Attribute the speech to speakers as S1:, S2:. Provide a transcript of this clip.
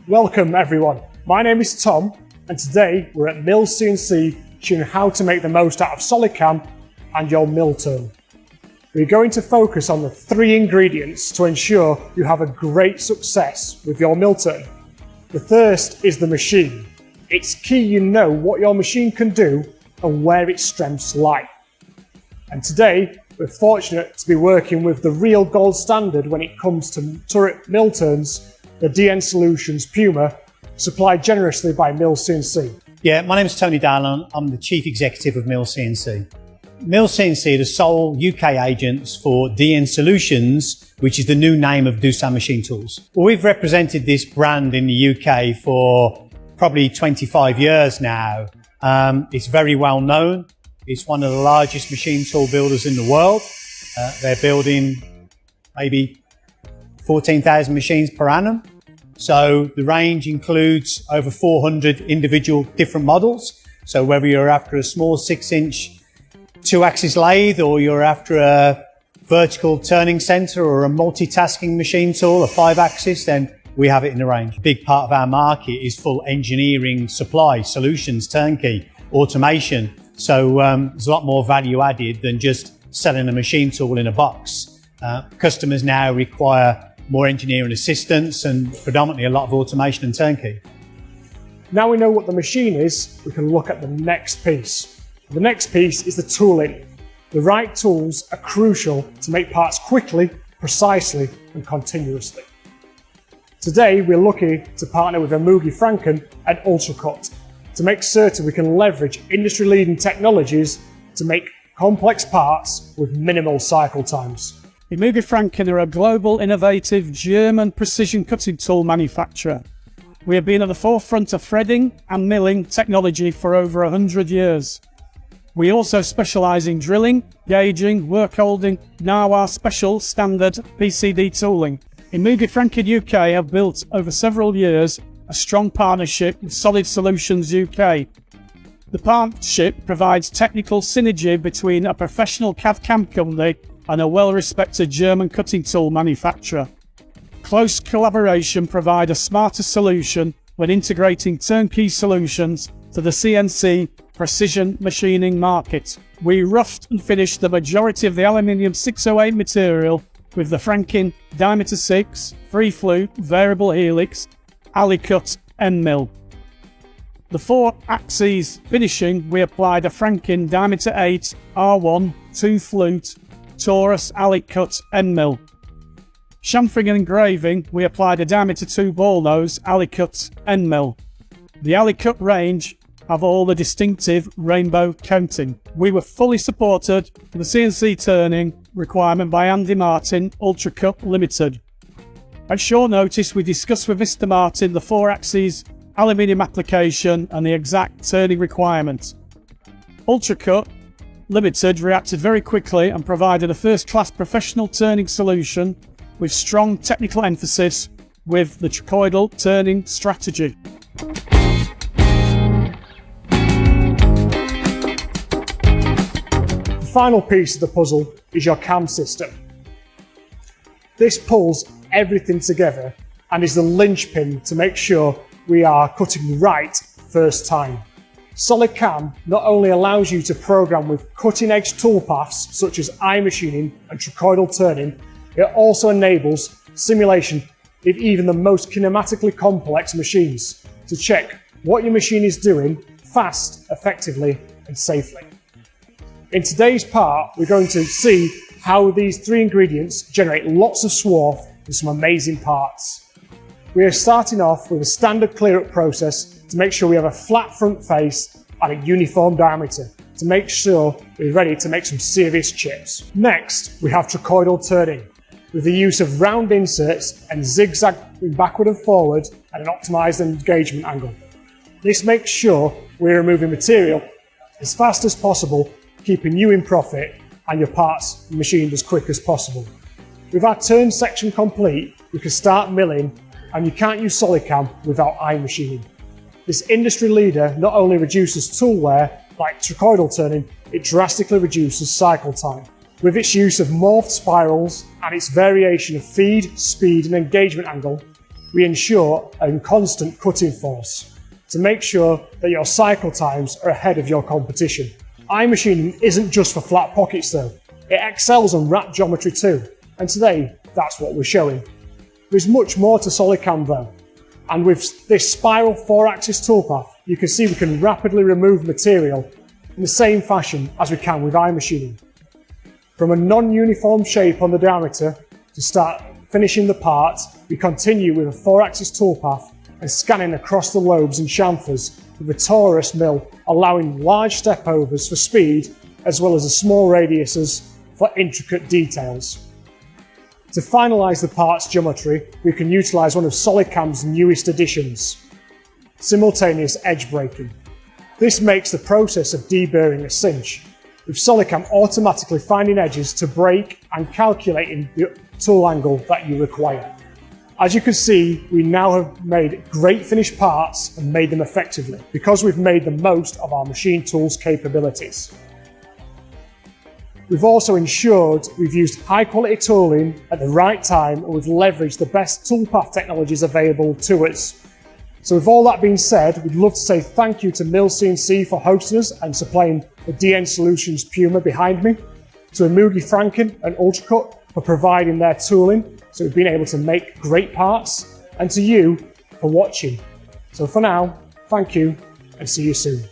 S1: Welcome everyone, my name is Tom and today we're at Mills CNC showing how to make the most out of SolidCam and your mill turn. We're going to focus on the 3 ingredients to ensure you have a great success with your mill turn. The first is the machine. It's key you know what your machine can do and where its strengths lie. And today we're fortunate to be working with the real gold standard when it comes to turret mill turns, the DN Solutions Puma, supplied generously by Mills CNC.
S2: Yeah, my name is Tony Dallon. I'm the Chief Executive of Mills CNC. Mills CNC are the sole UK agents for DN Solutions, which is the new name of Doosan Machine Tools. Well, we've represented this brand in the UK for probably 25 years now. It's very well known. It's one of the largest machine tool builders in the world. They're building maybe 14,000 machines per annum. So the range includes over 400 individual different models. So whether you're after a small 6-inch 2-axis lathe, or you're after a vertical turning center or a multitasking machine tool, a 5-axis, then we have it in the range. A big part of our market is full engineering supply, solutions, turnkey, automation. So there's a lot more value added than just selling a machine tool in a box. Customers now require more engineering assistance and predominantly a lot of automation and turnkey.
S1: Now we know what the machine is, we can look at the next piece. The next piece is the tooling. The right tools are crucial to make parts quickly, precisely and continuously. Today we're lucky to partner with Amougi Franken and Ultracut to make certain we can leverage industry-leading technologies to make complex parts with minimal cycle times.
S3: Amougi Franken are a global, innovative German precision cutting tool manufacturer. We have been at the forefront of threading and milling technology for over 100 years. We also specialise in drilling, gauging, work holding, NAWA special standard PCD tooling. Amougi Franken UK have built over several years a strong partnership with Solid Solutions UK. The partnership provides technical synergy between a professional CAD/CAM company and a well-respected German cutting tool manufacturer. Close collaboration provides a smarter solution when integrating turnkey solutions to the CNC precision machining market. We roughed and finished the majority of the aluminium 608 material with the Franken Diameter 6, free flute, variable helix, Alicut end mill. The 4-axis finishing, we applied a Franken Diameter 8 R1 2 flute Taurus Alicut end mill. Chamfering and engraving, we applied a Diameter 2 ball nose Alicut end mill. The Alicut range have all the distinctive rainbow counting. We were fully supported for the CNC turning requirement by Andy Martin Ultracut Limited. At short notice, we discussed with Mr. Martin the 4-axis aluminium application and the exact turning requirement. Ultracut Limited reacted very quickly and provided a first-class professional turning solution with strong technical emphasis with the trochoidal turning strategy.
S1: The final piece of the puzzle is your cam system. This pulls everything together and is the linchpin to make sure we are cutting right first time. SolidCam not only allows you to program with cutting-edge toolpaths such as iMachining and trochoidal turning, it also enables simulation of even the most kinematically complex machines to check what your machine is doing fast, effectively and safely. In today's part, we're going to see how these 3 ingredients generate lots of swarf and some amazing parts. We are starting off with a standard clear-up process to make sure we have a flat front face and a uniform diameter to make sure we're ready to make some serious chips. Next, we have trochoidal turning with the use of round inserts and zigzagging backward and forward at an optimized engagement angle. This makes sure we're removing material as fast as possible, keeping you in profit and your parts machined as quick as possible. With our turn section complete, we can start milling, and you can't use SolidCam without iMachining. This industry leader not only reduces tool wear, like trochoidal turning, it drastically reduces cycle time. With its use of morphed spirals and its variation of feed, speed and engagement angle, we ensure a constant cutting force to make sure that your cycle times are ahead of your competition. iMachining isn't just for flat pockets though, it excels on wrap geometry too, and today that's what we're showing. There's much more to SolidCAM though, and with this spiral 4-axis toolpath you can see we can rapidly remove material in the same fashion as we can with iMachining. From a non-uniform shape on the diameter to start finishing the part, we continue with a 4-axis toolpath and scanning across the lobes and chamfers with a torus mill, allowing large step overs for speed as well as the small radiuses for intricate details. To finalise the part's geometry, we can utilise one of SolidCAM's newest additions, simultaneous edge breaking. This makes the process of deburring a cinch, with SolidCAM automatically finding edges to break and calculating the tool angle that you require. As you can see, we now have made great finished parts and made them effectively because we've made the most of our machine tool's capabilities. We've also ensured we've used high quality tooling at the right time, and we've leveraged the best toolpath technologies available to us. So with all that being said, we'd love to say thank you to MillCNC for hosting us and supplying the DN Solutions Puma behind me, to Mugi Franken and Ultracut for providing their tooling so we've been able to make great parts, and to you for watching. So for now, thank you and see you soon.